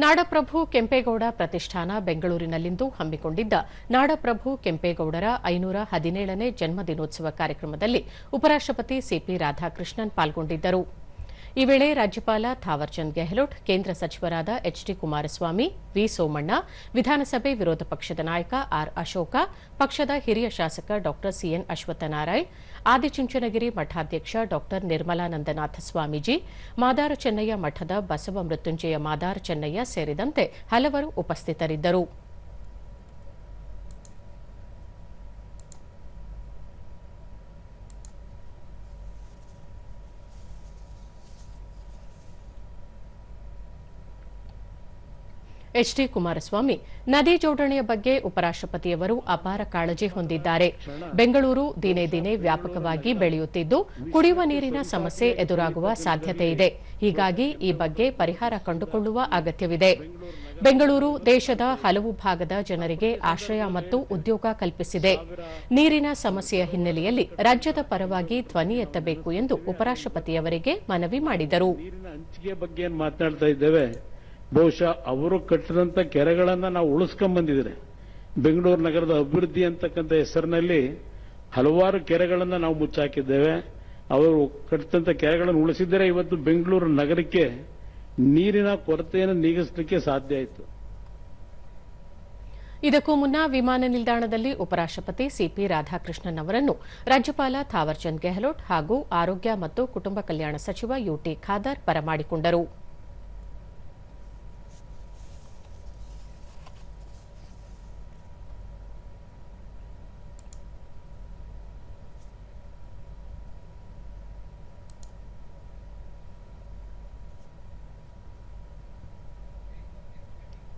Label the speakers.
Speaker 1: ನಾಡಪ್ರಭು ಕೆಂಪೇಗೌಡ ಪ್ರತಿಷ್ಠಾನ ಬೆಂಗಳೂರಿನಲ್ಲಿಂದು ಹಮ್ಮಿಕೊಂಡಿದ್ದ ನಾಡಪ್ರಭು ಕೆಂಪೇಗೌಡರ 517ನೇ ಜನ್ಮದಿನೋತ್ಸವ ಕಾರ್ಯಕ್ರಮದಲ್ಲಿ ಉಪರಾಷ್ಟಪತಿ ಸಿಪಿ ರಾಧಾಕೃಷ್ಣನ್ ಪಾಲ್ಗೊಂಡಿದ್ದರು. ಈ ವೇಳೆ ರಾಜ್ಯಪಾಲ ಥಾವರ್ಚಂದ್ ಗೆಹ್ಲೋಟ್, ಕೇಂದ್ರ ಸಚಿವರಾದ ಎಚ್ಡಿ ಕುಮಾರಸ್ವಾಮಿ, ವಿ ಸೋಮಣ್ಣ, ವಿಧಾನಸಭೆ ವಿರೋಧ ಪಕ್ಷದ ನಾಯಕ ಆರ್ ಅಶೋಕ, ಪಕ್ಷದ ಹಿರಿಯ ಶಾಸಕ ಡಾ ಸಿಎನ್ ಅಶ್ವತ್ಥನಾರಾಯಣ್, ಆದಿಚುಂಚನಗಿರಿ ಮಠಾಧ್ಯಕ್ಷ ಡಾ ನಿರ್ಮಲಾನಂದನಾಥ ಸ್ವಾಮೀಜಿ, ಮಾದಾರ ಚೆನ್ನಯ್ಯ ಮಠದ ಬಸವ ಮೃತ್ಯುಂಜಯ ಮಾದಾರ ಚೆನ್ನಯ್ಯ ಸೇರಿದಂತೆ ಹಲವರು ಉಪಸ್ಥಿತರಿದ್ದರು. ಎಚ್ಡಿ ಕುಮಾರಸ್ವಾಮಿ, ನದಿ ಜೋಡಣೆಯ ಬಗ್ಗೆ ಉಪರಾಷ್ಟಪತಿಯವರು ಅಪಾರ ಕಾಳಜಿ ಹೊಂದಿದ್ದಾರೆ. ಬೆಂಗಳೂರು ದಿನೇ ದಿನೇ ವ್ಯಾಪಕವಾಗಿ ಬೆಳೆಯುತ್ತಿದ್ದು, ಕುಡಿಯುವ ನೀರಿನ ಸಮಸ್ಯೆ ಎದುರಾಗುವ ಸಾಧ್ಯತೆ ಇದೆ. ಹೀಗಾಗಿ ಈ ಬಗ್ಗೆ ಪರಿಹಾರ ಕಂಡುಕೊಳ್ಳುವ ಅಗತ್ಯವಿದೆ. ಬೆಂಗಳೂರು ದೇಶದ ಹಲವು ಭಾಗದ ಜನರಿಗೆ ಆಶ್ರಯ ಮತ್ತು ಉದ್ಯೋಗ ಕಲ್ಪಿಸಿದೆ. ನೀರಿನ ಸಮಸ್ಯೆಯ ಹಿನ್ನೆಲೆಯಲ್ಲಿ ರಾಜ್ಯದ ಪರವಾಗಿ ಧ್ವನಿ ಎತ್ತಬೇಕು ಎಂದು ಉಪರಾಷ್ಟಪತಿಯವರಿಗೆ ಮನವಿ ಮಾಡಿದರು.
Speaker 2: ಬಹುಶಃ ಅವರು ಕಟ್ಟಿದಂತ ಕೆರೆಗಳನ್ನ ನಾವು ಉಳಿಸ್ಕೊಂಡ್ ಬಂದಿದ್ರೆ, ಬೆಂಗಳೂರು ನಗರದ ಅಭಿವೃದ್ಧಿ ಅಂತಕ್ಕಂಥ ಹೆಸರಿನಲ್ಲಿ ಹಲವಾರು ಕೆರೆಗಳನ್ನ ನಾವು ಮುಚ್ಚಾಕಿದ್ದೇವೆ. ಅವರು ಕಟ್ಟಿದಂತ ಕೆರೆಗಳನ್ನು ಉಳಿಸಿದರೆ ಇವತ್ತು ಬೆಂಗಳೂರು ನಗರಕ್ಕೆ ನೀರಿನ ಕೊರತೆಯನ್ನು ನೀಗಿಸಲಿಕ್ಕೆ ಸಾಧ್ಯ ಆಯಿತು.
Speaker 1: ಇದಕ್ಕೂ ಮುನ್ನ ವಿಮಾನ ನಿಲ್ದಾಣದಲ್ಲಿ ಉಪರಾಷ್ಟಪತಿ ಸಿಪಿ ರಾಧಾಕೃಷ್ಣನ್ ಅವರನ್ನು ರಾಜ್ಯಪಾಲ ಥಾವರ್ಚಂದ್ ಗೆಹ್ಲೋಟ್ ಹಾಗೂ ಆರೋಗ್ಯ ಮತ್ತು ಕುಟುಂಬ ಕಲ್ಯಾಣ ಸಚಿವ ಯುಟಿ ಖಾದರ್ ಬರಮಾಡಿಕೊಂಡರು.